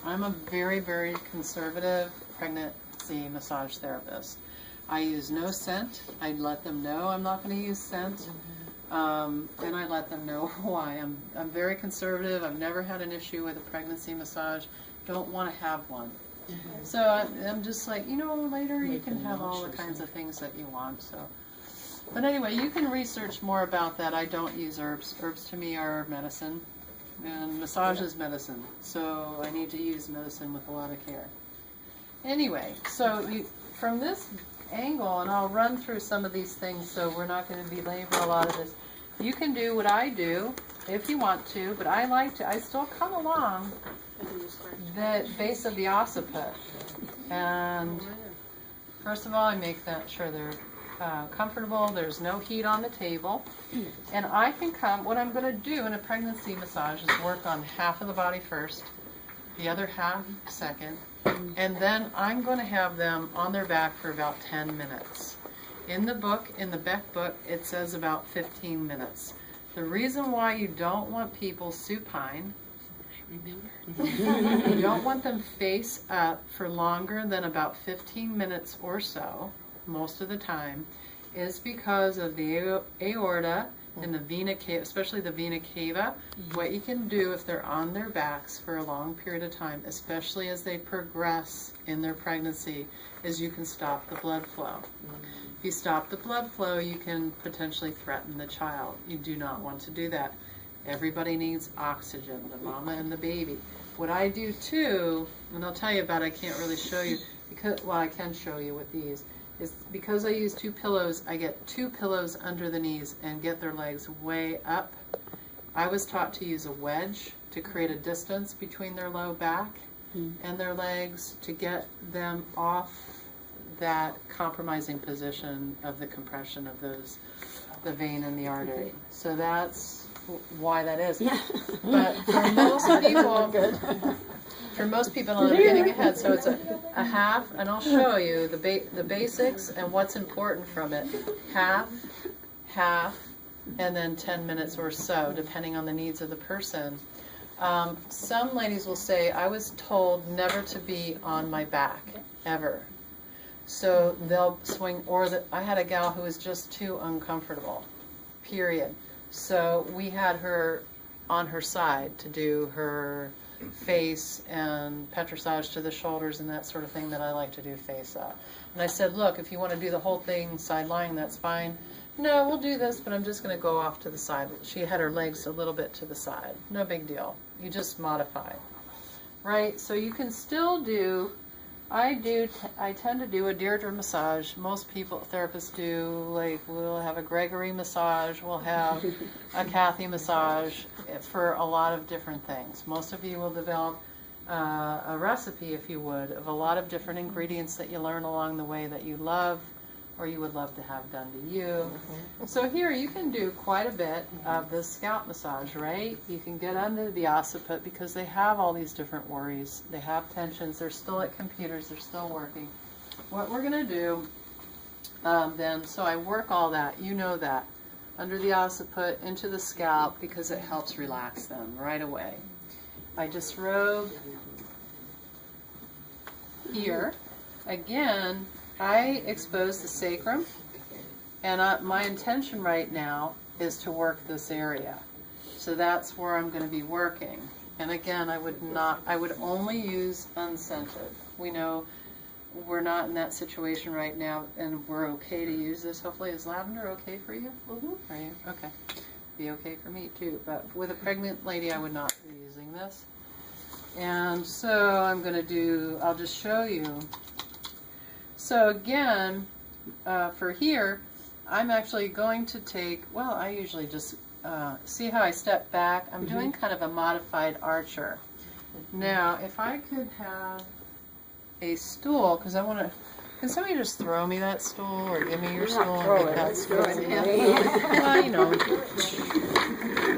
I'm a very, very conservative pregnancy massage therapist. I use no scent. I let them know I'm not going to use scent. And I let them know why. I'm very conservative. I've never had an issue with a pregnancy massage. Don't want to have one. So I'm just like, later you can have all the kinds of things that you want. So, but anyway, you can research more about that. I don't use herbs. Herbs to me are medicine, and massage is medicine. So I need to use medicine with a lot of care. Anyway, so from this angle, and I'll run through some of these things, so we're not going to belabor a lot of this. You can do what I do if you want to, but I still come along the base of the occiput. And first of all, I make sure they're comfortable, there's no heat on the table. And I can what I'm going to do in a pregnancy massage is work on half of the body first, the other half second, and then I'm going to have them on their back for about 10 minutes. In the Beck book, it says about 15 minutes. The reason why you don't want people supine, you don't want them face up for longer than about 15 minutes or so, most of the time, is because of the aorta and the vena cava, especially the vena cava. What you can do if they're on their backs for a long period of time, especially as they progress in their pregnancy, is you can stop the blood flow. If you stop the blood flow, you can potentially threaten the child. You do not want to do that. Everybody needs oxygen, the mama and the baby. What I do too, and I'll tell you about it, I can't really show you, I can show you with these, is because I use 2 pillows, I get 2 pillows under the knees and get their legs way up. I was taught to use a wedge to create a distance between their low back and their legs to get them off that compromising position of the compression of the vein and the artery. So that's why that is. Yeah. But for most people, I'm getting ahead. So it's a half, and I'll show you the basics and what's important from it. Half, and then 10 minutes or so, depending on the needs of the person. Some ladies will say, I was told never to be on my back, ever. So they'll swing, I had a gal who was just too uncomfortable, period. So we had her on her side to do her face and petrissage to the shoulders and that sort of thing that I like to do face up. And I said, look, if you want to do the whole thing side lying, that's fine. No, we'll do this, but I'm just going to go off to the side. She had her legs a little bit to the side. No big deal. You just modify. Right? So you can still do, I tend to do a Deirdre massage. Most therapists do, like, we'll have a Gregory massage, we'll have a Kathy massage for a lot of different things. Most of you will develop a recipe, if you would, of a lot of different ingredients that you learn along the way that you love or you would love to have done to you. So here you can do quite a bit of the scalp massage, right? You can get under the occiput because they have all these different worries. They have tensions. They're still at computers. They're still working. What we're going to do then, so I work all that. You know that. Under the occiput, into the scalp, because it helps relax them right away. I disrobe here. Again, I expose the sacrum, and my intention right now is to work this area. So that's where I'm going to be working. And again, I would only use unscented. We know we're not in that situation right now, and we're okay to use this. Hopefully, is lavender okay for you? Mm-hmm. Are you? Okay. Be okay for me too. But with a pregnant lady, I would not be using this. And so I'm going to I'll just show you. So again, for here, I'm actually going to take, I usually just, see how I step back? I'm doing kind of a modified archer. Now, if I could have a stool, because I want to, can somebody just throw me that stool or give me your stool and get that stool? Yeah. Well,